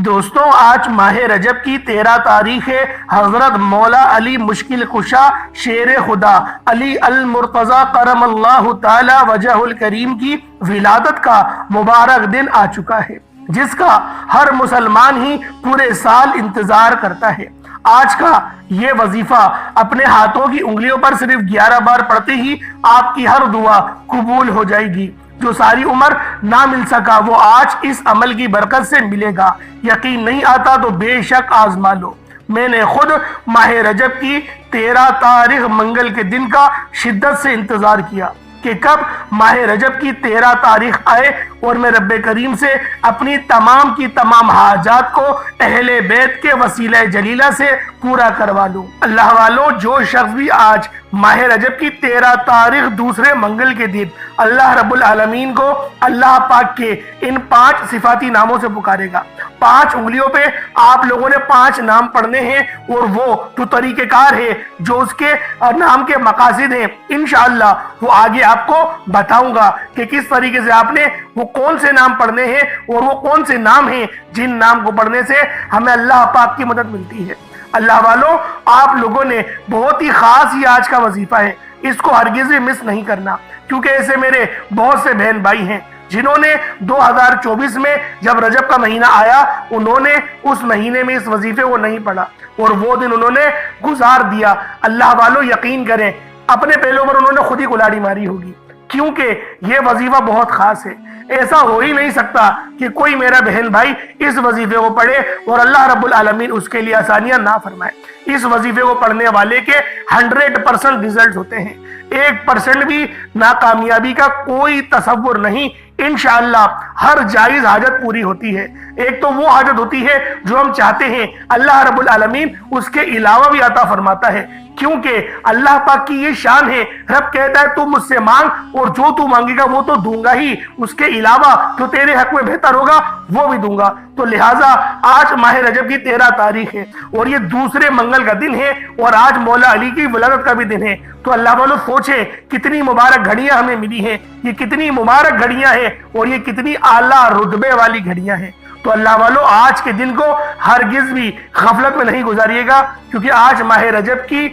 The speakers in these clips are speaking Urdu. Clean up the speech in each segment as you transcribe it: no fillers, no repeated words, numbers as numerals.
دوستوں، آج ماہ رجب کی 13 تاریخ ہے۔ حضرت مولا علی مشکل کشا شیر خدا علی المرتضی کرم اللہ تعالی وجہ الکریم کی ولادت کا مبارک دن آ چکا ہے، جس کا ہر مسلمان ہی پورے سال انتظار کرتا ہے۔ آج کا یہ وظیفہ اپنے ہاتھوں کی انگلیوں پر صرف 11 بار پڑھتے ہی آپ کی ہر دعا قبول ہو جائے گی۔ جو ساری عمر نہ مل سکا وہ آج اس عمل کی برکت سے ملے گا۔ یقین نہیں آتا تو بے شک آزما لو۔ میں نے خود ماہ رجب کی 13 تاریخ منگل کے دن کا شدت سے انتظار کیا کہ کب ماہ رجب کی 13 تاریخ آئے اور میں رب کریم سے اپنی تمام کی تمام حاجات کو اہل بیت کے وسیلہ جلیلہ سے پورا کروا لوں۔ اللہ والوں، جو شخص بھی آج ماہ رجب کی 13 تاریخ دوسرے منگل کے دن اللہ رب العالمین کو اللہ پاک کے ان 5 صفاتی ناموں سے پکارے گا، 5 انگلیوں پہ آپ لوگوں نے 5 نام پڑھنے ہیں، اور وہ جو طریقہ کار ہے، جو اس کے نام کے مقاصد ہیں، انشاءاللہ وہ آگے آپ کو بتاؤں گا کہ کس طریقے سے آپ نے وہ کون سے نام پڑھنے ہیں، اور وہ کون سے نام ہیں جن نام کو پڑھنے سے ہمیں اللہ پاک کی مدد ملتی ہے۔ اللہ والوں، آپ لوگوں نے بہت ہی خاص یہ آج کا وظیفہ ہے، اس کو ہرگز بھی مس نہیں کرنا، کیونکہ ایسے میرے بہت سے بہن بھائی ہیں جنہوں نے 2024 میں جب رجب کا مہینہ آیا انہوں نے اس مہینے میں اس وظیفے کو نہیں پڑھا، اور وہ دن انہوں نے گزار دیا۔ اللہ والوں، یقین کریں اپنے پہلوں پر انہوں نے خود ہی کلاڑی ماری ہوگی، کیونکہ یہ وظیفہ بہت خاص ہے۔ ایسا ہو ہی نہیں سکتا کہ کوئی میرا بہن بھائی اس وظیفے کو پڑھے اور اللہ رب العالمین اس کے لیے آسانیاں نہ فرمائے۔ اس وظیفے کو پڑھنے والے کے 100% ریزلٹ ہوتے ہیں، 1% بھی ناکامیابی کا کوئی تصور نہیں۔ انشاءاللہ ہر جائز حاجت پوری ہوتی ہے۔ ایک تو وہ حاجت ہوتی ہے جو ہم چاہتے ہیں، اللہ رب العالمین اس کے علاوہ بھی عطا فرماتا ہے، کیونکہ اللہ پاک کی یہ شان ہے۔ رب کہتا ہے تو مجھ سے مانگ اور جو تو مانگے گا وہ تو دوں گا ہی، اس کے علاوہ جو تیرے حق میں بہتر ہوگا وہ بھی دوں گا۔ تو لہٰذا آج ماہ رجب کی 13 تاریخ ہے اور یہ دوسرے منگل کا دن ہے، اور آج مولا علی کی ولادت کا بھی دن ہے۔ تو اللہ والوں سوچیں کتنی مبارک گھڑیاں ہمیں ملی ہیں، یہ کتنی مبارک گھڑیاں ہیں، اور یہ کتنی اعلیٰ رتبے والی گھڑیاں ہیں۔ تو اللہ والوں، آج کے دن کو ہرگز بھی غفلت میں نہیں گزاریے گا، کیونکہ آج ماہ رجب کی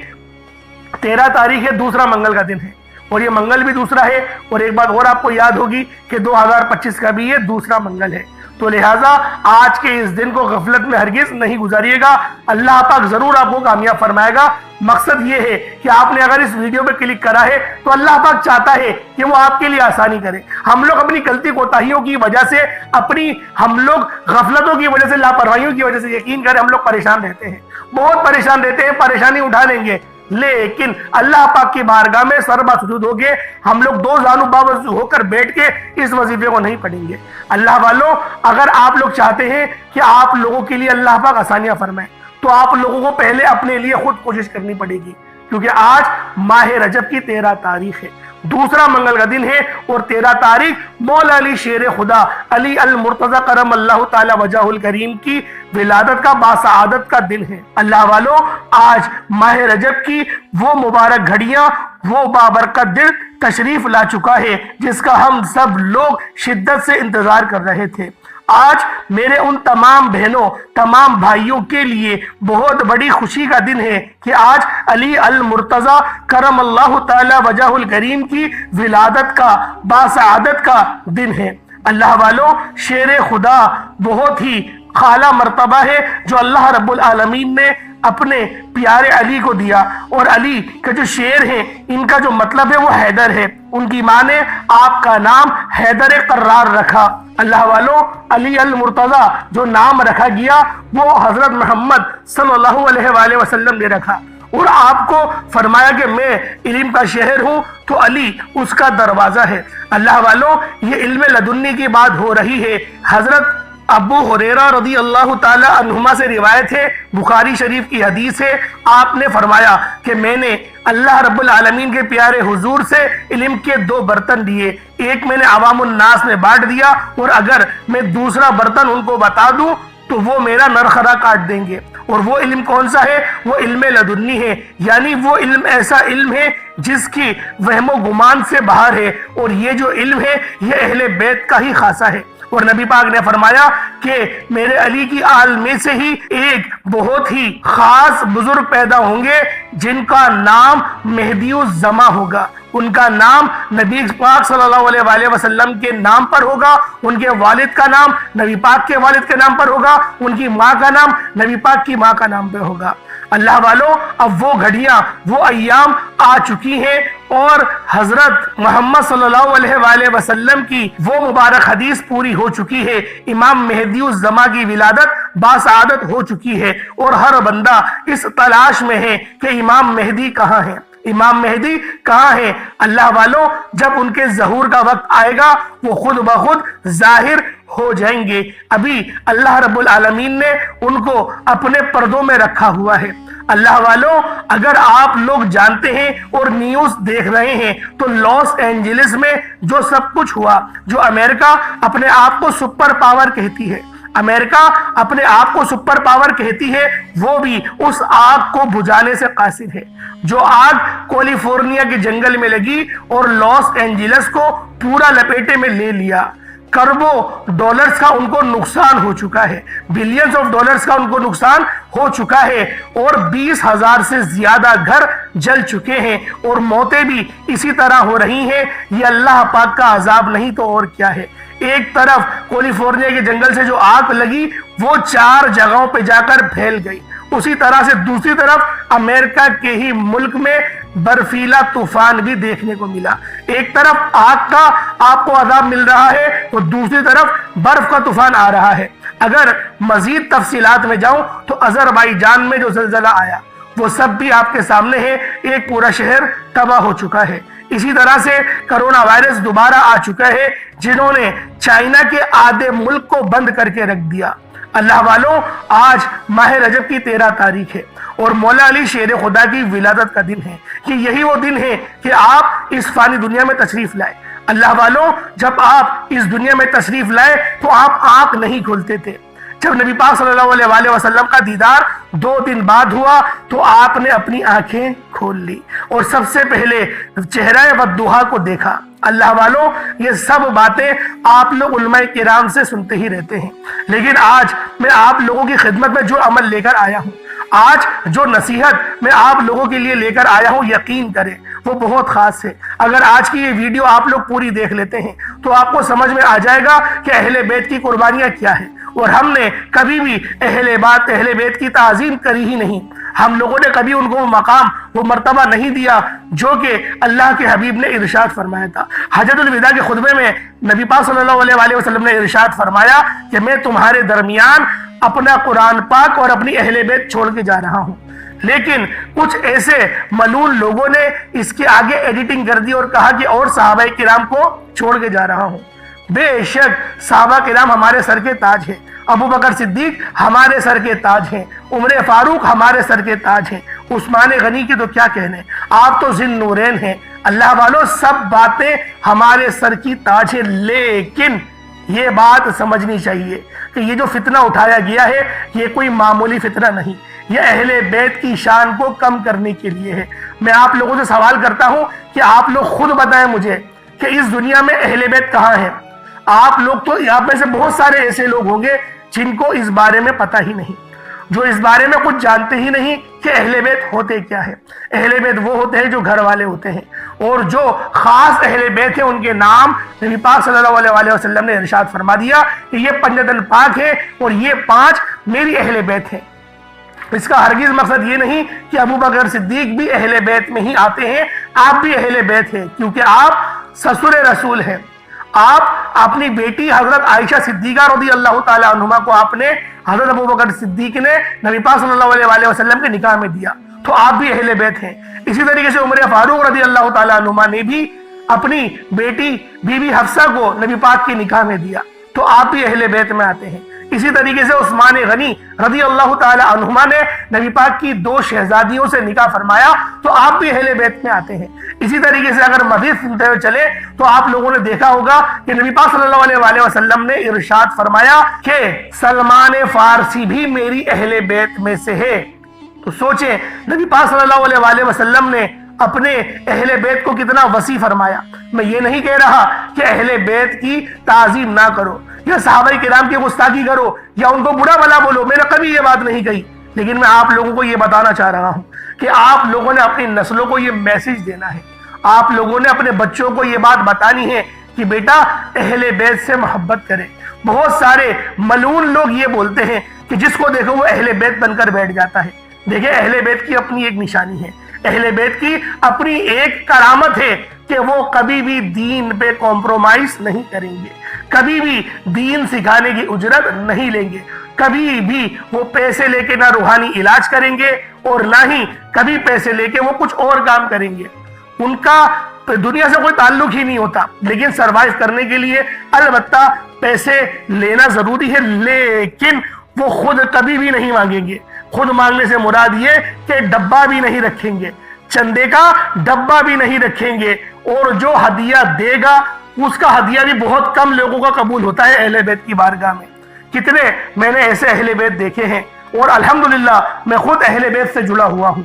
13 تاریخ ہے، دوسرا منگل کا دن ہے، اور یہ منگل بھی دوسرا ہے، اور ایک بات اور آپ کو یاد ہوگی کہ 2025 کا بھی یہ دوسرا منگل ہے۔ تو لہٰذا آج کے اس دن کو غفلت میں ہرگز نہیں گزاریے گا، اللہ پاک ضرور آپ کو کامیاب فرمائے گا۔ مقصد یہ ہے کہ آپ نے اگر اس ویڈیو پہ کلک کرا ہے تو اللہ پاک چاہتا ہے کہ وہ آپ کے لیے آسانی کرے۔ ہم لوگ اپنی غلطی کوتاہیوں کی وجہ سے، ہم لوگ غفلتوں کی وجہ سے، لاپرواہیوں کی وجہ سے، یقین کریں ہم لوگ پریشان رہتے ہیں، بہت پریشان رہتے ہیں، پریشانی اٹھا لیں گے، لیکن اللہ پاک کی بارگاہ میں سر بہ سجود ہو کے ہم لوگ 2 زانو باوضو ہو کر بیٹھ کے اس وظیفے کو نہیں پڑھیں گے۔ اللہ والوں، اگر آپ لوگ چاہتے ہیں کہ آپ لوگوں کے لیے اللہ پاک آسانیاں فرمائے تو آپ لوگوں کو پہلے اپنے لیے خود کوشش کرنی پڑے گی، کیونکہ آج ماہ رجب کی 13 تاریخ ہے، دوسرا منگل کا دن ہے، اور 13 تاریخ مولا علی شیر خدا علی المرتضی کرم اللہ تعالی وجہ الکریم کی ولادت کا باسعادت کا دن ہے۔ اللہ والوں، آج ماہ رجب کی وہ مبارک گھڑیاں، وہ بابرکت دن تشریف لا چکا ہے جس کا ہم سب لوگ شدت سے انتظار کر رہے تھے۔ آج میرے ان تمام بہنوں، تمام بھائیوں کے لیے بہت بڑی خوشی کا دن ہے کہ آج علی المرتضی کرم اللہ تعالی وجہ الکریم کی ولادت کا باسعادت کا دن ہے۔ اللہ والوں، شیر خدا بہت ہی اعلیٰ مرتبہ ہے جو اللہ رب العالمین نے اپنے پیارے علی کو دیا، اور علی کے جو شیر ہیں ان کا جو مطلب ہے وہ حیدر ہے، ان کی ماں نے آپ کا نام حیدر قرار رکھا۔ اللہ والوں، علی المرتضی جو نام رکھا گیا وہ حضرت محمد صلی اللہ علیہ وآلہ وسلم نے رکھا، اور آپ کو فرمایا کہ میں علم کا شہر ہوں تو علی اس کا دروازہ ہے۔ اللہ والوں، یہ علم لدنی کی بات ہو رہی ہے۔ حضرت ابو ہریرہ رضی اللہ تعالی عنہما سے روایت ہے، بخاری شریف کی حدیث ہے، آپ نے فرمایا کہ میں نے اللہ رب العالمین کے پیارے حضور سے علم کے 2 برتن دیے، ایک میں نے عوام الناس میں بانٹ دیا، اور اگر میں دوسرا برتن ان کو بتا دوں تو وہ میرا نرخرا کاٹ دیں گے۔ اور وہ علم کون سا ہے؟ وہ علم لدنی ہے، یعنی وہ علم ایسا علم ہے جس کی وہم و گمان سے باہر ہے، اور یہ جو علم ہے یہ اہل بیت کا ہی خاصہ ہے۔ اور نبی پاک نے فرمایا کہ میرے علی کی آل میں سے ہی ایک بہت ہی خاص بزرگ پیدا ہوں گے جن کا نام مہدی الزماں ہوگا. ان کا نام نبی پاک صلی اللہ علیہ وآلہ وسلم کے نام پر ہوگا, ان کے والد کا نام نبی پاک کے والد کے نام پر ہوگا, ان کی ماں کا نام نبی پاک کی ماں کا نام پہ ہوگا. اللہ والوں, اب وہ گھڑیاں, وہ ایام آ چکی ہیں اور حضرت محمد صلی اللہ علیہ وآلہ وسلم کی وہ مبارک حدیث پوری ہو چکی ہے. امام مہدی الزماں کی ولادت باسعادت ہو چکی ہے اور ہر بندہ اس تلاش میں ہے کہ امام مہدی کہاں ہے, امام مہدی کہاں ہے. اللہ والوں, جب ان کے ظہور کا وقت آئے گا وہ خود بخود ظاہر ہو جائیں گے. ابھی اللہ رب العالمین نے ان کو اپنے پردوں میں رکھا ہوا ہے. اللہ والوں, اگر آپ لوگ جانتے ہیں اور نیوز دیکھ رہے ہیں تو لاس اینجلس میں جو سب کچھ ہوا, جو امریکہ اپنے آپ کو سپر پاور کہتی ہے, امریکہ اپنے آپ کو سپر پاور کہتی ہے, وہ بھی اس آگ کو بجھانے سے قاصر ہے. جو آگ کیلیفورنیا کے جنگل میں لگی اور لاس اینجلس کو پورا لپیٹے میں لے لیا. کروڑوں ڈالرز کا ان کو نقصان ہو چکا ہے, بلینز آف ڈالرز کا ان کو نقصان ہو چکا ہے اور 20,000 سے زیادہ گھر جل چکے ہیں اور موتیں بھی اسی طرح ہو رہی ہیں. یہ اللہ پاک کا عذاب نہیں تو اور کیا ہے. ایک طرف کیلیفورنیا کے جنگل سے جو آگ لگی وہ 4 جگہوں پہ جا کر پھیل گئی, اسی طرح سے دوسری طرف امریکہ کے ہی ملک میں برفیلا طوفان بھی دیکھنے کو ملا. ایک طرف آگ کا آپ کو عذاب مل رہا ہے تو دوسری طرف برف کا طوفان آ رہا ہے. اگر مزید تفصیلات میں جاؤں تو آذربائیجان میں جو زلزلہ آیا وہ سب بھی آپ کے سامنے ہے, ایک پورا شہر تباہ ہو چکا ہے. اسی طرح سے کرونا وائرس دوبارہ آ چکا ہے جنہوں نے چائنا کے آدھے ملک کو بند کر کے رکھ دیا. اللہ والوں, آج ماہ رجب کی 13 تاریخ ہے اور مولا علی شیر خدا کی ولادت کا دن ہے کہ یہی وہ دن ہے کہ آپ اس فانی دنیا میں تشریف لائے. اللہ والوں, جب آپ اس دنیا میں تشریف لائے تو آپ آنکھ نہیں کھولتے تھے. جب نبی پاک صلی اللہ علیہ وآلہ وسلم کا دیدار 2 دن بعد ہوا تو آپ نے اپنی آنکھیں کھول لی اور سب سے پہلے چہرہ والضحیٰ کو دیکھا. اللہ والوں, یہ سب باتیں آپ لوگ علماء کرام سے سنتے ہی رہتے ہیں, لیکن آج میں آپ لوگوں کی خدمت میں جو عمل لے کر آیا ہوں, آج جو نصیحت میں آپ لوگوں کے لیے لے کر آیا ہوں, یقین کریں وہ بہت خاص ہے. اگر آج کی یہ ویڈیو آپ لوگ پوری دیکھ لیتے ہیں تو آپ کو سمجھ میں آ جائے گا کہ اہل بیت کی قربانیاں کیا ہیں. اور ہم نے کبھی بھی اہل بیت کی تعظیم کری ہی نہیں. ہم لوگوں نے کبھی ان کو وہ مقام, وہ مرتبہ نہیں دیا جو کہ اللہ کے حبیب نے ارشاد فرمایا تھا. حجۃ الوداع کے خطبے میں نبی پاک صلی اللہ علیہ وآلہ وسلم نے ارشاد فرمایا کہ میں تمہارے درمیان اپنا قرآن پاک اور اپنی اہل بیت چھوڑ کے جا رہا ہوں. لیکن کچھ ایسے ملعون لوگوں نے اس کے آگے ایڈیٹنگ کر دی اور کہا کہ اور صحابہ کرام کو چھوڑ کے جا رہا ہوں. بے شک صحابہ کرام ہمارے سر کے تاج ہیں, ابو بکر صدیق ہمارے سر کے تاج ہیں, عمر فاروق ہمارے سر کے تاج ہیں, عثمان غنی کی تو کیا کہنے, آپ تو ذی النورین ہیں. اللہ والوں, سب باتیں ہمارے سر کی تاج ہیں, لیکن یہ بات سمجھنی چاہیے کہ یہ جو فتنہ اٹھایا گیا ہے یہ کوئی معمولی فتنہ نہیں, یہ اہل بیت کی شان کو کم کرنے کے لیے ہے. میں آپ لوگوں سے سوال کرتا ہوں کہ آپ لوگ خود بتائیں مجھے کہ اس دنیا میں اہل بیت کہاں ہیں. آپ لوگ تو یہاں میں سے بہت سارے ایسے لوگ ہوں گے جن کو اس بارے میں پتہ ہی نہیں, جو اس بارے میں کچھ جانتے ہی نہیں کہ اہل بیت ہوتے کیا ہے. اہل بیت وہ ہوتے ہیں جو گھر والے ہوتے ہیں, اور جو خاص اہل بیت ہیں ان کے نام نبی پاک صلی اللہ علیہ وآلہ وسلم نے ارشاد فرما دیا کہ یہ 5 دن پاک ہے اور یہ 5 میری اہل بیت ہیں. اس کا ہرگز مقصد یہ نہیں کہ ابو بکر صدیق بھی اہل بیت میں ہی آتے ہیں, آپ بھی اہل بیت ہیں کیونکہ آپ سسر رسول ہیں. آپ اپنی بیٹی حضرت عائشہ صدیقہ رضی اللہ تعالی عنہما کو آپ نے حضرت ابو بکر صدیق نے نبی پاک صلی اللہ علیہ وآلہ وسلم کے نکاح میں دیا, تو آپ بھی اہل بیت ہیں. اسی طریقے سے عمر فاروق رضی اللہ تعالی عنہما نے بھی اپنی بیٹی بی بی حفصہ کو نبی پاک کے نکاح میں دیا, تو آپ بھی اہل بیت میں آتے ہیں. اسی طریقے سے عثمان غنی رضی اللہ تعالی عنہما نے نبی پاک کی 2 شہزادیوں سے نکاح فرمایا, تو آپ بھی اہل بیت میں آتے ہیں. اسی طریقے سے اگر مزید سنتے ہوئے چلے تو آپ لوگوں نے دیکھا ہوگا کہ نبی پاک صلی اللہ علیہ وآلہ وسلم نے ارشاد فرمایا کہ سلمان فارسی بھی میری اہل بیت میں سے ہے. تو سوچیں, نبی پاک صلی اللہ علیہ وآلہ وسلم نے اپنے اہل بیت کو کتنا وسیع فرمایا۔ میں یہ نہیں کہہ رہا کہ اہل بیت کی تعظیم نہ کرو یا صحابہ کرام کی گستاخی کرو یا ان کو برا بھلا بولو، میں نے کبھی یہ بات نہیں کہی، لیکن میں آپ لوگوں کو یہ بتانا چاہ رہا ہوں کہ آپ لوگوں نے اپنی نسلوں کو یہ میسج دینا ہے، آپ لوگوں نے اپنے بچوں کو یہ بات بتانی ہے کہ بیٹا اہل بیت سے محبت کرے۔ بہت سارے ملعون لوگ یہ بولتے ہیں کہ جس کو دیکھو وہ اہل بیت بن کر بیٹھ جاتا ہے۔ دیکھیں، اہل بیت کی اپنی ایک نشانی ہے، اہل بیت کی اپنی ایک کرامت ہے کہ وہ کبھی بھی دین پہ کمپرومائز نہیں کریں گے، کبھی بھی دین سکھانے کی اجرت نہیں لیں گے، کبھی بھی وہ پیسے لے کے نہ روحانی علاج کریں گے اور نہ ہی کبھی پیسے لے کے وہ کچھ اور کام کریں گے۔ ان کا دنیا سے کوئی تعلق ہی نہیں ہوتا، لیکن سروائیو کرنے کے لیے البتہ پیسے لینا ضروری ہے، لیکن وہ خود کبھی بھی نہیں مانگیں گے۔ خود مانگنے سے مراد یہ کہ ڈبہ بھی نہیں رکھیں گے، چندے کا ڈبہ بھی نہیں رکھیں گے، اور جو ہدیہ دے گا اس کا ہدیہ بھی بہت کم لوگوں کا قبول ہوتا ہے اہل بیت کی بارگاہ میں۔ کتنے میں نے ایسے اہل بیت دیکھے ہیں، اور الحمدللہ میں خود اہل بیت سے جڑا ہوا ہوں۔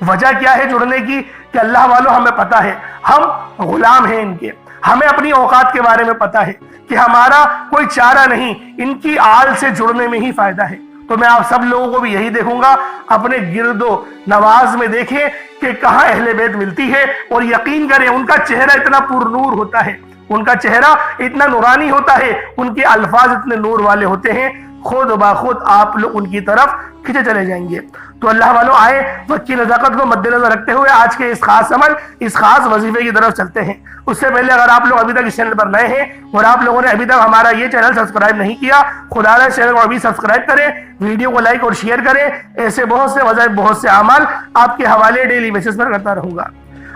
وجہ کیا ہے جڑنے کی؟ کہ اللہ والوں ہمیں پتا ہے ہم غلام ہیں ان کے، ہمیں اپنی اوقات کے بارے میں پتا ہے کہ ہمارا کوئی چارہ نہیں، ان کی آل سے جڑنے میں ہی فائدہ ہے۔ تو میں آپ سب لوگوں کو بھی یہی دیکھوں گا، اپنے گرد و نواز میں دیکھیں کہ کہاں اہل بیت ملتی ہے، اور یقین کریں ان کا چہرہ اتنا پر نور ہوتا ہے، ان کا چہرہ اتنا نورانی ہوتا ہے، ان کے الفاظ اتنے نور والے ہوتے ہیں، خود بخود آپ لوگ ان کی طرف کھینچے چلے جائیں گے۔ تو اللہ والوں آئے وقت کی نزاکت کو مد نظر رکھتے ہوئے آج کے اس خاص عمل، اس خاص وظیفے کی طرف چلتے ہیں۔ اس سے پہلے اگر آپ لوگ ابھی تک اس چینل پر نئے ہیں اور آپ لوگوں نے ابھی تک ہمارا یہ چینل سبسکرائب نہیں کیا، خدا را چینل کو ابھی سبسکرائب کریں، ویڈیو کو لائک اور شیئر کریں۔ ایسے بہت سے وظائف، بہت سے اعمال آپ کے حوالے ڈیلی بیسس پر کرتا رہوں گا۔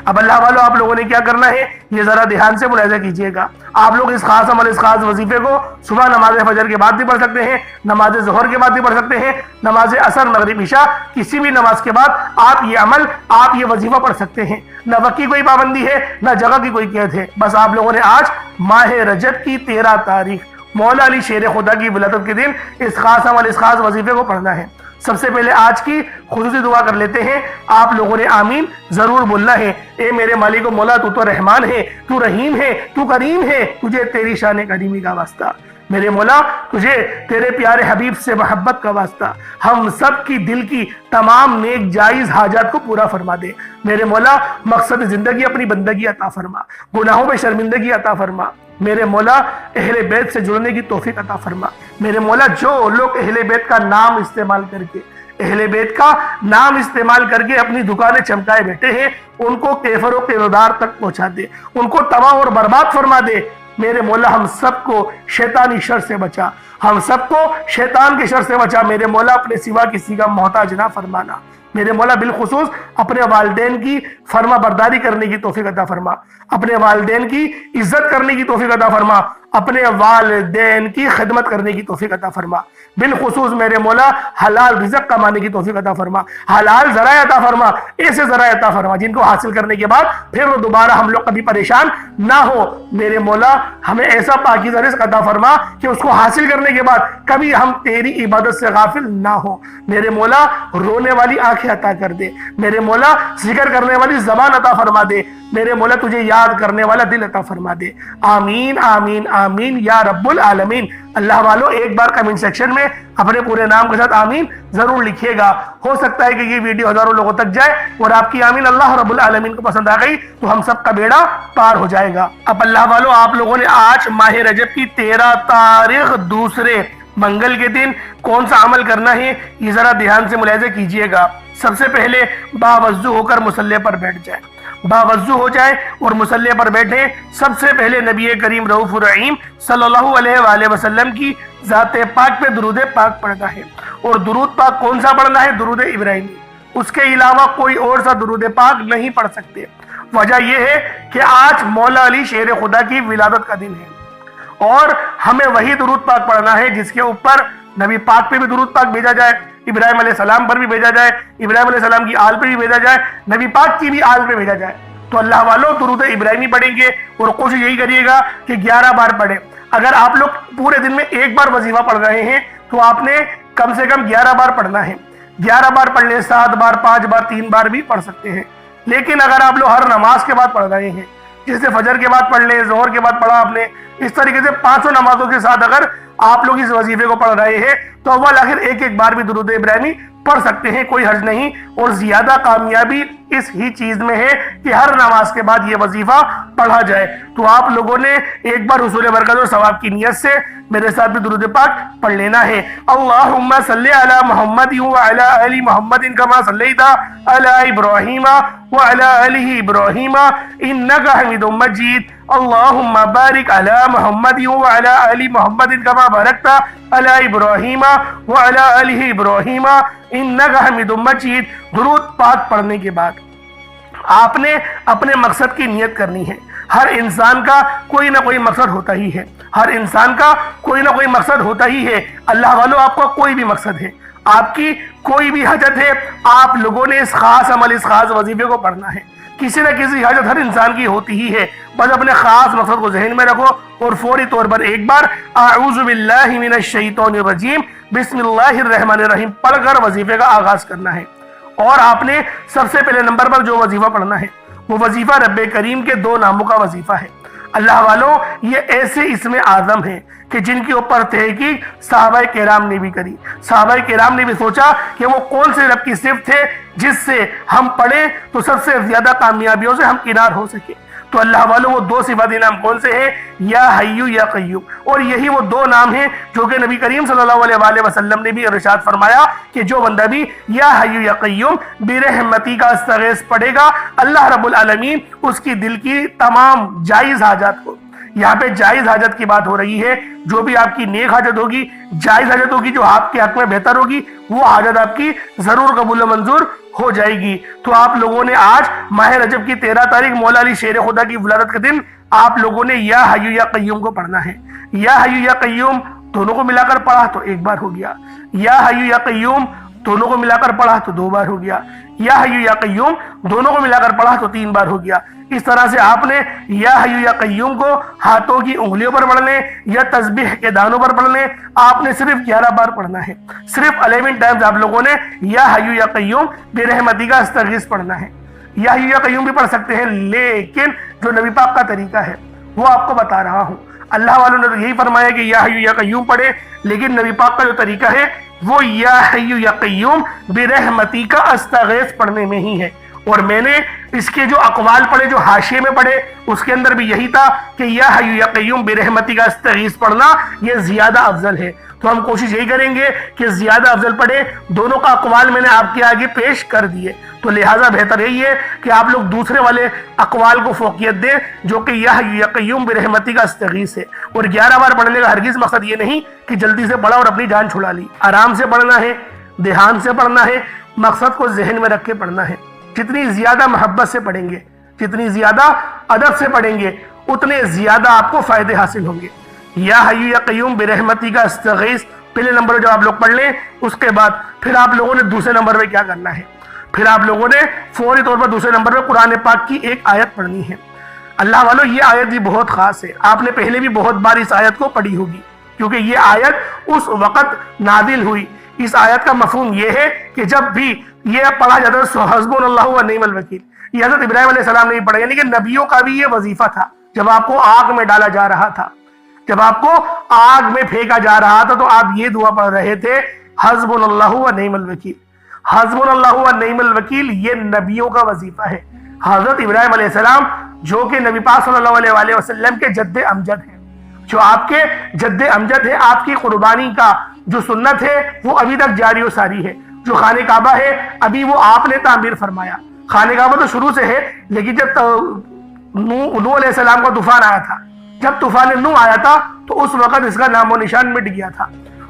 اب اللہ والوں آپ لوگوں نے کیا کرنا ہے یہ ذرا دھیان سے ملاحظہ کیجئے گا۔ آپ لوگ اس خاص عمل، اس خاص وظیفے کو صبح نماز فجر کے بعد بھی پڑھ سکتے ہیں، نماز ظہر کے بعد بھی پڑھ سکتے ہیں، نماز عصر، مغرب، عشاء، کسی بھی نماز کے بعد آپ یہ عمل، آپ یہ وظیفہ پڑھ سکتے ہیں۔ نہ وقت کی کوئی پابندی ہے، نہ جگہ کی کوئی قید ہے، بس آپ لوگوں نے آج ماہ رجب کی 13 تاریخ مولا علی شیر خدا کی ولادت کے دن اس خاص عمل، اس خاص وظیفے کو پڑھنا ہے۔ سب سے پہلے آج کی خصوصی دعا کر لیتے ہیں۔ آپ لوگوں نے آمین ضرور بولنا ہے۔ اے میرے مالک و مولا، تو رحمان ہے، تو رحیم ہے، تو کریم ہے، تجھے تیری شان کریمی کا واسطہ۔ میرے مولا تجھے تیرے پیارے حبیب سے محبت کا واسطہ، ہم سب کی دل کی تمام نیک جائز حاجات کو پورا فرما دے۔ میرے مولا مقصد زندگی اپنی بندگی عطا فرما، گناہوں پہ شرمندگی عطا فرما۔ میرے مولا اہل بیت سے جڑنے کی توفیق عطا فرما۔ میرے مولا جو لوگ اہل بیت کا نام استعمال کر کے، اہل بیت کا نام استعمال کر کے اپنی دکانیں چمکائے بیٹھے ہیں، ان کو کیفر و کردار تک پہنچا دے، ان کو تباہ اور برباد فرما دے۔ میرے مولا ہم سب کو شیطانی شر سے بچا، ہم سب کو شیطان کے شر سے بچا۔ میرے مولا اپنے سوا کسی کا محتاج نہ فرمانا۔ میرے مولا بالخصوص اپنے والدین کی فرما برداری کرنے کی توفیق عطا فرما، اپنے والدین کی عزت کرنے کی توفیق عطا فرما، اپنے والدین کی خدمت کرنے کی توفیق عطا فرما۔ بالخصوص میرے مولا حلال رزق کمانے کی توفیق عطا فرما، حلال ذرائع عطا فرما، ایسے ذرائع عطا فرما جن کو حاصل کرنے کے بعد پھر دوبارہ ہم لوگ کبھی پریشان نہ ہو۔ میرے مولا ہمیں ایسا پاکیزہ رزق عطا فرما کہ اس کو حاصل کرنے کے بعد کبھی ہم تیری عبادت سے غافل نہ ہو۔ میرے مولا رونے والی آنکھیں عطا کر دے، میرے مولا ذکر کرنے والی زبان عطا فرما دے، میرے مولا تجھے یاد کرنے والا دل عطا فرما دے۔ آمین آمین آمین یا رب العالمین۔ اللہ والو ایک بار کمنٹ سیکشن میں اپنے پورے نام کے ساتھ آمین ضرور لکھیے گا۔ ہو سکتا ہے کہ یہ ویڈیو ہزاروں لوگوں تک جائے اور آپ کی آمین اللہ رب العالمین کو پسند آ گئی تو ہم سب کا بیڑا پار ہو جائے گا۔ اب اللہ والو آپ لوگوں نے آج ماہ رجب کی 13 تاریخ دوسرے منگل کے دن کون سا عمل کرنا ہے یہ ذرا دھیان سے ملاحظہ کیجئے گا۔ سب سے پہلے باوضو ہو کر مصلی پر بیٹھ جائیں، باوضو ہو جائے اور مصلی پر بیٹھیں۔ سب سے پہلے نبی کریم رؤوف الرحیم صلی اللہ علیہ وآلہ وسلم کی ذات پاک پہ درود پاک پڑھنا ہے، اور درود پاک کون سا پڑھنا ہے؟ درود ابراہیمی۔ اس کے علاوہ کوئی اور سا درود پاک نہیں پڑھ سکتے۔ وجہ یہ ہے کہ آج مولا علی شیر خدا کی ولادت کا دن ہے، اور ہمیں وہی درود پاک پڑھنا ہے جس کے اوپر نبی پاک پہ بھی درود پاک بھیجا جائے، ابراہیم علیہ السلام پر بھی بھیجا جائے، ابراہیم علیہ السلام کی آل پہ بھی بھیجا جائے، نبی پاک کی بھی آل پہ بھیجا جائے۔ تو اللہ والوں درود ابراہیمی پڑھیں گے اور کوشش یہی کریے گا کہ 11 بار پڑھیں۔ اگر آپ لوگ پورے دن میں ایک بار وظیفہ پڑھ رہے ہیں تو آپ نے کم سے کم 11 بار پڑھنا ہے۔ 11 بار پڑھ لیں، 7 بار، 5 بار، 3 بار بھی پڑھ سکتے ہیں، لیکن اگر آپ لوگ ہر نماز کے بعد پڑھ رہے ہیں، جیسے فجر کے بعد پڑھ لیں، ظہر کے بعد پڑھا آپ نے، اس طریقے سے 500 نمازوں کے ساتھ اگر آپ لوگ اس وظیفے کو پڑھ رہے ہیں تو اول آخر ایک بار بھی درود ابراہیمی پڑھ سکتے ہیں، کوئی حرج نہیں۔ اور زیادہ کامیابی اس ہی چیز میں ہے کہ ہر نماز کے بعد یہ وظیفہ پڑھا جائے۔ تو آپ لوگوں نے ایک بار حصول برکت اور ثواب کی نیت سے میرے ساتھ بھی درود پاک پڑھ لینا ہے۔ اللہم صلی علی محمد وعلی آل محمد کما صلیت علی ابراہیم وعلی آل ابراہیم انک حمید مجید۔ اللہم بارک علی محمد وعلی آل محمد کما بارکت علی ابراہیم وعلی آل ابراہیم انک حمید مجید۔ درود پاک پڑھنے کے بعد آپ نے اپنے مقصد کی نیت کرنی ہے۔ ہر انسان کا کوئی نہ کوئی مقصد ہوتا ہی ہے، ہر انسان کا کوئی نہ کوئی مقصد ہوتا ہی ہے۔ اللہ والو، آپ کا کوئی بھی مقصد ہے، آپ کی کوئی بھی حاجت ہے، آپ لوگوں نے اس خاص عمل، اس خاص وظیفے کو پڑھنا ہے۔ کسی نہ کسی حاجت ہر انسان کی ہوتی ہی ہے، بس اپنے خاص مقصد کو ذہن میں رکھو اور فوری طور پر ایک بار اعوذ باللہ من الشیطان الرجیم بسم اللہ الرحمن الرحیم پڑھ کر وظیفے کا آغاز کرنا ہے۔ اور آپ نے سب سے پہلے نمبر پر جو وظیفہ پڑھنا ہے وہ وظیفہ رب کریم کے 2 ناموں کا وظیفہ ہے۔ اللہ والوں، یہ ایسے اسم اعظم ہیں کہ جن کے اوپر تحقیق صحابہ کرام نے بھی کری۔ صحابہ کرام نے بھی سوچا کہ وہ کون سے رب کی صفت ہے جس سے ہم پڑھیں تو سب سے زیادہ کامیابیوں سے ہم کنار ہو سکے۔ تو اللہ والوں، وہ 2 صفات نام کون سے ہیں؟ یا حیو یا قیوم۔ اور یہی وہ 2 نام ہیں جو کہ نبی کریم صلی اللہ علیہ وآلہ وسلم نے بھی ارشاد فرمایا کہ جو بندہ بھی یا حیو یا قیوم برحمتی کا استغیث پڑھے گا، اللہ رب العالمین اس کی دل کی تمام جائز حاجات کو، یہاں پہ جائز حاجت کی بات ہو رہی ہے، جو بھی آپ کی نیک حاجت ہوگی، جائز حاجت ہوگی، جو آپ کے حق میں بہتر ہوگی، وہ حاجت آپ کی ضرور قبول و منظور ہو جائے گی۔ تو آپ لوگوں نے آج ماہ رجب کی 13 تاریخ مولا علی شیر خدا کی ولادت کے دن آپ لوگوں نے یا حیو یا قیوم کو پڑھنا ہے۔ یا حیو یا قیوم دونوں کو ملا کر پڑھا تو 1 بار ہو گیا، یا حیو یا قیوم دونوں کو ملا کر پڑھا تو 2 بار ہو گیا، یا حیو یا قیوم دونوں کو ملا کر پڑھا تو 3 بار ہو گیا۔ اس طرح سے آپ نے یا حیو یا قیوم کو ہاتھوں کی انگلیوں پر پڑھ لیں یا تسبیح کے دانوں پر پڑھ لیں، آپ نے صرف 11 بار پڑھنا ہے۔ صرف 11 ٹائمز آپ لوگوں نے یا حیو یا قیوم برحمتی کا استغیث پڑھنا ہے۔ یا حیو یا قیوم بھی پڑھ سکتے ہیں، لیکن جو نبی پاک کا طریقہ ہے وہ آپ کو بتا رہا ہوں۔ اللہ والوں نے تو یہی فرمایا کہ یا حیو یا قیوم پڑھے، لیکن نبی پاک کا جو طریقہ ہے وہ یا حیو یا قیوم برحمتی کا استغیث پڑھنے میں ہی ہے۔ اور میں نے اس کے جو اقوال پڑھے، جو حاشیے میں پڑھے، اس کے اندر بھی یہی تھا کہ یا حیو یا قیوم برحمتی کا استغیث پڑھنا یہ زیادہ افضل ہے۔ تو ہم کوشش یہی کریں گے کہ زیادہ افضل پڑھے۔ دونوں کا اقوال میں نے آپ کے آگے پیش کر دیے، تو لہٰذا بہتر یہی ہے کہ آپ لوگ دوسرے والے اقوال کو فوقیت دیں جو کہ یا حیو یا قیوم برحمتی کا استغیث ہے۔ اور 11 بار پڑھنے کا ہرگز مقصد یہ نہیں کہ جلدی سے پڑھا اور اپنی جان چھڑا لی۔ آرام سے پڑھنا ہے، دھیان سے پڑھنا ہے، مقصد کو ذہن میں رکھ کے پڑھنا ہے۔ جتنی زیادہ محبت سے پڑھیں گے، جتنی زیادہ ادب سے پڑھیں گے، اتنے زیادہ آپ کو فائدے حاصل ہوں گے۔ یا حیو یا قیوم برحمتی کا استغیث پہلے نمبر پہ جب آپ لوگ پڑھ لیں، اس کے بعد پھر آپ لوگوں نے دوسرے نمبر پہ کیا کرنا ہے؟ پھر آپ لوگوں نے فوری طور پر دوسرے نمبر پہ قرآن پاک کی ایک آیت پڑھنی ہے۔ اللہ والو، یہ آیت بھی بہت خاص ہے، آپ نے پہلے بھی بہت بار اس آیت کو پڑھی ہوگی، کیونکہ یہ آیت اس وقت نازل ہوئی۔ اس آیت کا مفہوم یہ ہے کہ جب بھی یہ پڑھا جاتا ہے حسبنا اللہ و نعم الوکیل، یہ حضرت ابراہیم علیہ السلام نے بھی پڑھا، یعنی کہ نبیوں کا بھی یہ وظیفہ تھا۔ جب آپ کو آگ میں ڈالا جا رہا تھا، جب آپ کو آگ میں پھینکا جا رہا تھا، تو آپ یہ دعا پڑھ رہے تھے حسبنا اللہ و نعم الوکیل۔ حسبنا اللہ و نعم الوکیل یہ نبیوں کا وظیفہ ہے۔ حضرت ابراہیم علیہ السلام جو کہ نبی پاک صلی اللہ علیہ وآلہ وسلم کے جد امجد ہیں، جو آپ کے جد امجد ہے، آپ کی قربانی کا جو سنت ہے وہ ابھی تک جاری و ساری ہے۔ جو خانہ کعبہ ہے ابھی وہ آپ نے تعمیر فرمایا۔ خانہ کعبہ تو شروع سے ہے، لیکن جب نوح علیہ السلام کا طوفان آیا تھا، جب طوفان نوح آیا تھا تو اس وقت اس کا نام و نشان مٹ گیا تھا،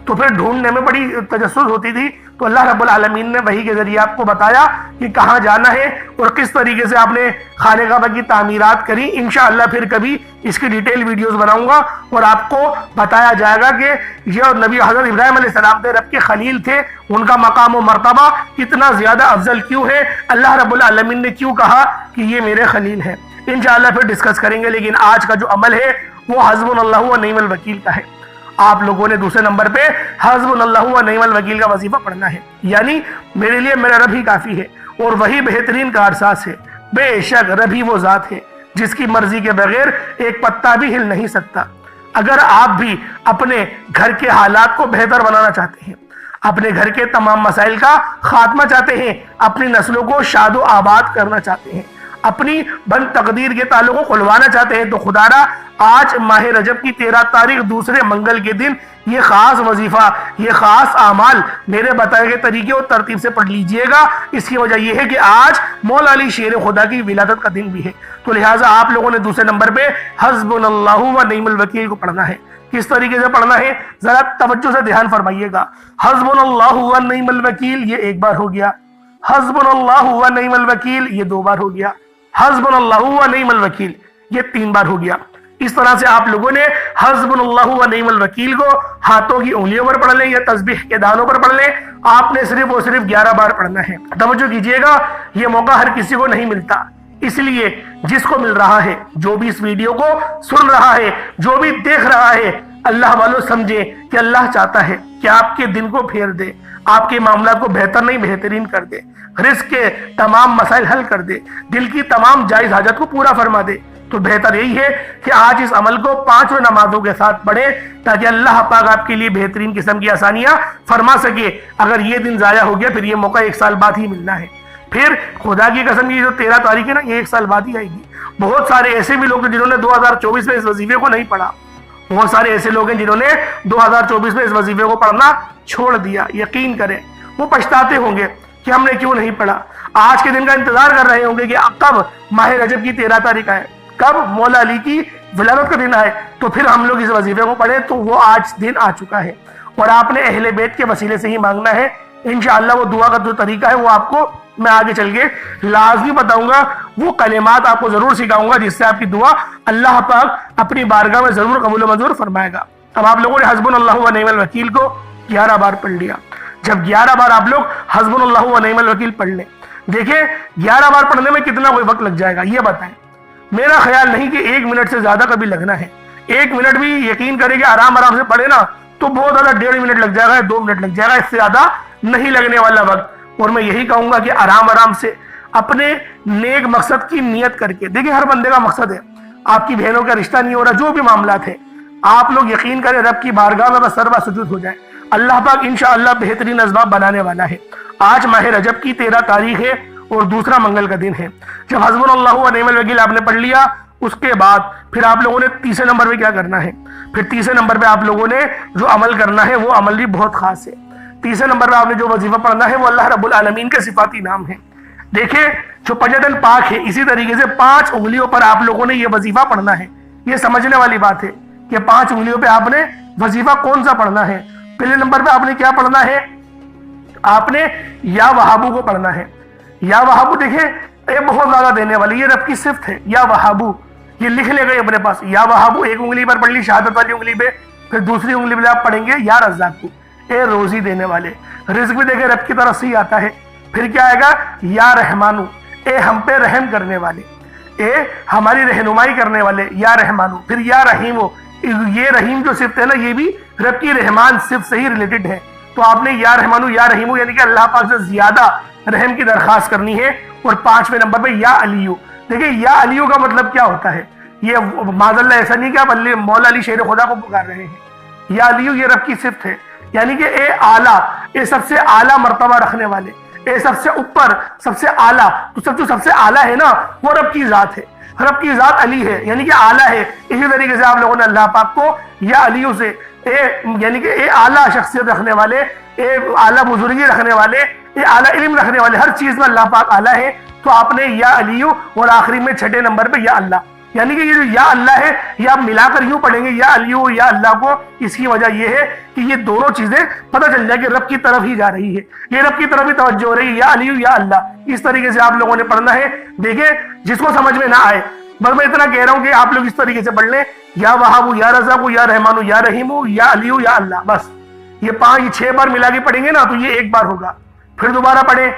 تو پھر ڈھونڈنے میں بڑی تجسس ہوتی تھی۔ تو اللہ رب العالمین نے وحی کے ذریعے آپ کو بتایا کہ کہاں جانا ہے اور کس طریقے سے آپ نے خانہ کعبہ کی تعمیرات کری۔ انشاءاللہ پھر کبھی اس کی ڈیٹیل ویڈیوز بناؤں گا اور آپ کو بتایا جائے گا کہ یہ نبی حضرت ابراہیم علیہ السلام تھے، رب کے خلیل تھے، ان کا مقام و مرتبہ اتنا زیادہ افضل کیوں ہے، اللہ رب العالمین نے کیوں کہا کہ یہ میرے خلیل ہیں، انشاءاللہ پھر ڈسکس کریں گے۔ لیکن آج کا جو عمل ہے وہ حسبنا اللہ و نعم الوکیل کا ہے۔ آپ لوگوں نے دوسرے نمبر پہ حسبنا اللہ و نعم الوکیل کا وظیفہ پڑھنا ہے، یعنی میرے لیے میرا رب ہی کافی ہے اور وہی بہترین کارساز ہے۔ بے شک رب ہی وہ ذات ہے جس کی مرضی کے بغیر ایک پتا بھی ہل نہیں سکتا۔ اگر آپ بھی اپنے گھر کے حالات کو بہتر بنانا چاہتے ہیں، اپنے گھر کے تمام مسائل کا خاتمہ چاہتے ہیں، اپنی نسلوں کو شاد و آباد کرنا چاہتے ہیں، اپنی بند تقدیر کے تعلق کو کھلوانا چاہتے ہیں، تو خدارا آج ماہ رجب کی 13 تاریخ دوسرے منگل کے دن یہ خاص وظیفہ، یہ خاص اعمال میرے بتائے گئے طریقے اور ترتیب سے پڑھ لیجئے گا۔ اس کی وجہ یہ ہے کہ آج مولا علی شیر خدا کی ولادت کا دن بھی ہے، تو لہٰذا آپ لوگوں نے دوسرے نمبر پہ حسبنا اللہ و نعم الوکیل کو پڑھنا ہے۔ کس طریقے سے پڑھنا ہے ذرا توجہ سے دھیان فرمائیے گا۔ حسبنا اللہ و نعم الوکیل یہ ایک بار ہو گیا، حسبنا اللہ و نعم الوکیل یہ 2 بار ہو گیا، حسبنا اللہ و نعم الوکیل یہ 3 بار ہو گیا۔ اس طرح سے آپ لوگوں نے حسبنا اللہ و نعم الوکیل کو ہاتھوں کی انگلیوں پر پڑھ لیں یا تسبیح کے دانوں پر پڑھ لیں، آپ نے صرف اور صرف 11 بار پڑھنا ہے۔ توجہ کیجئے گا، یہ موقع ہر کسی کو نہیں ملتا، اس لیے جس کو مل رہا ہے، جو بھی اس ویڈیو کو سن رہا ہے، جو بھی دیکھ رہا ہے، اللہ والوں سمجھے کہ اللہ چاہتا ہے کہ آپ کے دن کو پھیر دے، آپ کے معاملات کو بہتر نہیں بہترین کر دے، رزق کے تمام مسائل حل کر دے، دل کی تمام جائز حاجت کو پورا فرما دے۔ تو بہتر یہی ہے کہ آج اس عمل کو 5 نمازوں کے ساتھ پڑھیں تاکہ اللہ پاک آپ کے لیے بہترین قسم کی آسانیاں فرما سکے۔ اگر یہ دن ضائع ہو گیا پھر یہ موقع 1 سال بعد ہی ملنا ہے، پھر خدا کی قسم یہ جو 13 تاریخ ہے نا، یہ 1 سال بعد ہی آئے گی۔ بہت سارے ایسے بھی لوگ ہیں جنہوں نے 2024 میں اس وظیفے کو نہیں پڑھا، بہت سارے ایسے لوگ ہیں جنہوں نے 2024 میں اس وظیفے کو پڑھنا چھوڑ دیا۔ یقین کریں وہ پچھتاتے ہوں گے کہ ہم نے کیوں نہیں پڑھا، آج کے دن کا انتظار کر رہے ہوں گے کہ کب ماہ رجب کی 13 تاریخ آئے، کب مولا علی کی ولادت کا دن آئے تو پھر ہم لوگ اس وظیفے کو پڑھیں۔ تو وہ آج دن آ چکا ہے اور آپ نے اہل بیت کے وسیلے سے ہی مانگنا ہے۔ انشاءاللہ وہ دعا کا جو طریقہ ہے وہ آپ کو میں آگے چل کے لازمی بتاؤں گا، وہ کلمات آپ کو ضرور سکھاؤں گا جس سے آپ کی دعا اللہ پاک اپنی بارگاہ میں ضرور قبول و منظور فرمائے گا۔ اب آپ لوگوں نے حسبنا اللہ و نعم الوکیل کو 11 بار پڑھ لیا۔ جب 11 بار آپ لوگ حسبنا اللہ و نعم الوکیل پڑھ لیں، دیکھیں 11 بار پڑھنے میں کتنا کوئی وقت لگ جائے گا یہ بتائیں۔ میرا خیال نہیں کہ 1 منٹ سے زیادہ کبھی لگنا ہے، 1 منٹ بھی یقین کریں کہ آرام سے پڑھے نا تو بہت زیادہ 1.5 منٹ لگ جائے گا، 2 منٹ لگ جائے گا، اس سے زیادہ نہیں لگنے والا وقت۔ اور میں یہی کہوں گا کہ آرام سے اپنے نیک مقصد کی نیت کر کے، دیکھیں ہر بندے کا مقصد ہے، آپ کی بہنوں کا رشتہ نہیں ہو رہا، جو بھی معاملات ہیں، آپ لوگ یقین کریں رب کی بارگاہ میں بس سربا سجود ہو جائیں، اللہ پاک انشاءاللہ بہترین اسباب بنانے والا ہے۔ آج ماہ رجب کی 13 تاریخ ہے اور دوسرا منگل کا دن ہے۔ جب حسبنا اللہ و نعم الوکیل آپ نے پڑھ لیا، اس کے بعد پھر آپ لوگوں نے تیسرے نمبر پہ کیا کرنا ہے؟ پھر تیسرے نمبر پہ آپ لوگوں نے جو عمل کرنا ہے وہ عمل بھی بہت خاص ہے۔ تیسرے نمبر پہ آپ نے جو وظیفہ پڑھنا ہے وہ اللہ رب العالمین کے صفاتی نام ہے۔ دیکھیں جو پنجتن پاک ہے، اسی طریقے سے 5 انگلیوں پر آپ لوگوں نے یہ وظیفہ پڑھنا ہے۔ یہ سمجھنے والی بات ہے کہ 5 انگلیوں پہ آپ نے وظیفہ کون سا پڑھنا ہے۔ پہلے نمبر پہ آپ نے کیا پڑھنا ہے؟ آپ نے یا وہابو کو پڑھنا ہے۔ یا وہابو دیکھیں یہ بہت زیادہ دینے والی، یہ رب کی صفت ہے، یا وہابو، یہ لکھ لے گئے اپنے پاس۔ یا وہابو ایک انگلی پر پڑھ لی شہادت والی انگلی پہ، پھر دوسری انگلی پہ آپ پڑھیں گے یا رزاق کو، اے روزی دینے والے۔ رزق بھی دیکھیں رب کی طرف سے ہی آتا ہے۔ پھر کیا آئے گا؟ یا رحمانو، اے ہم پہ رحم کرنے والے، اے ہماری رہنمائی کرنے والے، یا رحمانو۔ پھر یا رحیمو، یہ رحیم جو صفت ہے نا یہ بھی رب کی رحمان صفت سے ہی ریلیٹڈ ہے۔ تو آپ نے یا رحمانو یا رحیمو یعنی کہ اللہ پاک سے زیادہ رحم کی درخواست کرنی ہے۔ اور 5ویں نمبر پہ یا علیو، دیکھیں یا علیو کا مطلب کیا ہوتا ہے؟ یہ معاذ اللہ ایسا نہیں کہ آپ مولا علی شیر خدا کو پکار رہے ہیں۔ یا علیو یہ رب کی صفت ہے، یعنی کہ اے اعلیٰ، اے سب سے اعلیٰ مرتبہ رکھنے والے، اے سب سے اوپر، سب سے اعلیٰ۔ تو جو سب سے اعلیٰ ہے نا وہ رب کی ذات ہے، رب کی ذات علی ہے یعنی کہ اعلیٰ ہے۔ اسی طریقے سے آپ لوگوں نے اللہ پاک کو یا علیو سے یعنی کہ اے اعلیٰ شخصیت رکھنے والے، اے اعلیٰ بزرگی رکھنے والے، اے اعلیٰ علم رکھنے والے، ہر چیز میں اللہ پاک اعلیٰ ہے۔ تو آپ نے یا علیو اور آخری میں 6 نمبر پہ یا اللہ، یعنی کہ یہ جو یا اللہ ہے یہ آپ ملا کر یوں پڑھیں گے یا علیو یا اللہ کو۔ اس کی وجہ یہ ہے کہ یہ دونوں چیزیں پتہ چل جائے کہ رب کی طرف ہی جا رہی ہے، یہ رب کی طرف ہی توجہ ہو رہی ہے، یا علیو یا اللہ۔ اس طریقے سے آپ لوگوں نے پڑھنا ہے۔ دیکھیں جس کو سمجھ میں نہ آئے بس میں اتنا کہہ رہا ہوں کہ آپ لوگ اس طریقے سے پڑھ لیں، یا وہابو یا رزاقو یا رحمانو یا رحیمو یا علیو یا اللہ۔ بس یہ 6 بار ملا کے پڑھیں گے نا تو یہ 1 بار ہوگا۔ پھر دوبارہ پڑھیں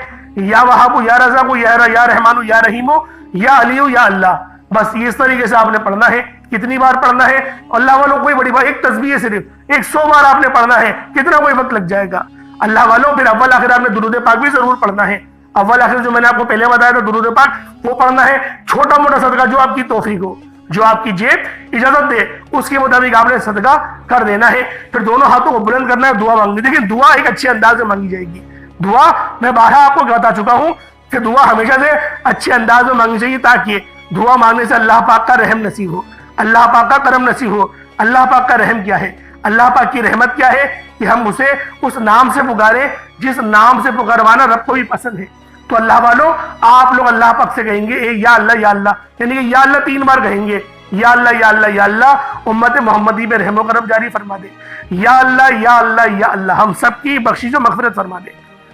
یا وہابو یا رزاقو یا رحمانو یا رحیمو یا علیو یا اللہ۔ بس یہ اس طریقے سے آپ نے پڑھنا ہے۔ کتنی بار پڑھنا ہے؟ اللہ والوں کوئی بڑی بات، ایک تسبیح ہے صرف 100 بار آپ نے پڑھنا ہے، کتنا کوئی وقت لگ جائے گا؟ اللہ والوں پھر اول آخر آپ نے درود پاک بھی ضرور پڑھنا ہے۔ اول آخر جو میں نے آپ کو پہلے بتایا تھا درود پاک وہ پڑھنا ہے، چھوٹا موٹا صدقہ جو آپ کی توفیق ہو، جو آپ کی جیب اجازت دے اس کے مطابق آپ نے صدقہ کر دینا ہے. پھر دونوں ہاتھوں کو بلند کرنا ہے، دعا مانگنی. دیکھیں دعا ایک اچھے انداز میں مانگی جائے گی. دعا میں بارہا آپ کو بتا چکا ہوں کہ دعا ہمیشہ سے اچھے انداز میں مانگنی چاہیے، تاکہ دعا مانگنے سے اللہ پاک کا رحم نصیب ہو، اللہ پاک کا کرم نصیب ہو. اللہ پاک کا رحم کیا ہے، اللہ پاک کی رحمت کیا ہے کہ ہم اسے اس نام سے پکارے جس نام سے پکاروانا رب کو بھی پسند ہے. تو اللہ والوں آپ لوگ اللہ پاک سے کہیں گے یا اللہ یا اللہ، یعنی کہ یا اللہ 3 بار کہیں گے. یا اللہ یا اللہ یا اللہ امت محمدی پہ رحم و کرم جاری فرما دے. یا اللہ یا اللہ یا اللہ ہم سب کی بخشش و مغفرت فرما دے.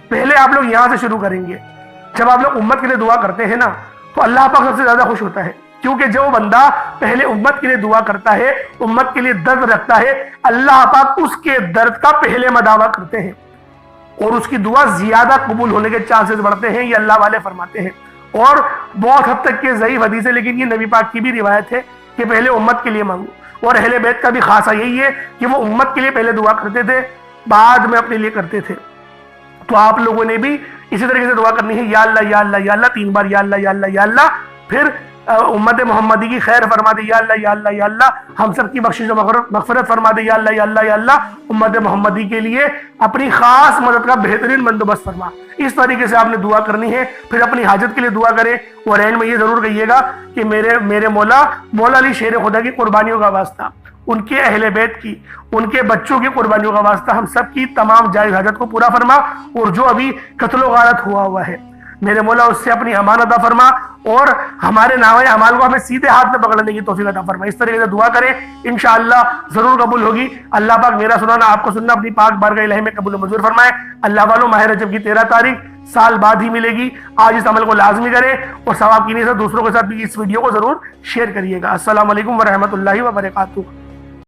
پہلے آپ لوگ یہاں سے شروع کریں گے. جب آپ لوگ امت کے لیے دعا کرتے ہیں نا تو اللہ پاک سب سے زیادہ خوش ہوتا ہے، کیونکہ جو بندہ پہلے امت کے لیے دعا کرتا ہے، امت کے لیے درد رکھتا ہے، اللہ پاک اس کے درد کا پہلے مداوا کرتے ہیں اور اس کی دعا زیادہ قبول ہونے کے چانسز بڑھتے ہیں. یہ اللہ والے فرماتے ہیں. اور بہت حد تک یہ ضعیف حدیث ہے، لیکن یہ نبی پاک کی بھی روایت ہے کہ پہلے امت کے لیے مانگو. اور اہل بیت کا بھی خاصہ یہی ہے کہ وہ امت کے لیے پہلے دعا کرتے تھے، بعد میں اپنے لیے کرتے تھے. تو آپ لوگوں نے بھی اسی طریقے سے دعا کرنی ہے، یا اللہ یا اللہ یا اللہ 3 بار، یا اللہ یا اللہ یا اللہ. پھر امت محمدی کی خیر فرما دے، یا اللہ یا اللہ یا اللہ ہم سب کی بخشش و مغفرت فرما دے، یا اللہ یا اللہ یا اللہ امت محمدی کے لیے اپنی خاص مدد کا بہترین بندوبست فرما. اس طریقے سے آپ نے دعا کرنی ہے. پھر اپنی حاجت کے لیے دعا کریں اور اینڈ میں یہ ضرور کہیے گا کہ میرے مولا علی شیر خدا کی قربانیوں کا واسطہ، ان کے اہل بیت کی، ان کے بچوں کی قربانیوں کا واسطہ ہم سب کی تمام جائز حاجت کو پورا فرما، اور جو ابھی قتل و غارت ہوا ہے میرے مولا اس سے اپنی امان عطا فرما، اور ہمارے نامۂ اعمال کو ہمیں سیدھے ہاتھ میں پکڑنے کی توفیق عطا فرما. اس طریقے سے دعا کریں، انشاءاللہ ضرور قبول ہوگی. اللہ پاک میرا سنانا آپ کو سننا اپنی پاک بارگاہ الہی میں قبول و منظور فرمائے. اللہ والوں ماہ رجب کی 13 تاریخ سال بعد ہی ملے گی. آج اس عمل کو لازمی کریں اور ثواب کی نیت سے دوسروں کے ساتھ بھی اس ویڈیو کو ضرور شیئر کریے گا. السلام علیکم ورحمۃ اللہ وبرکاتہ.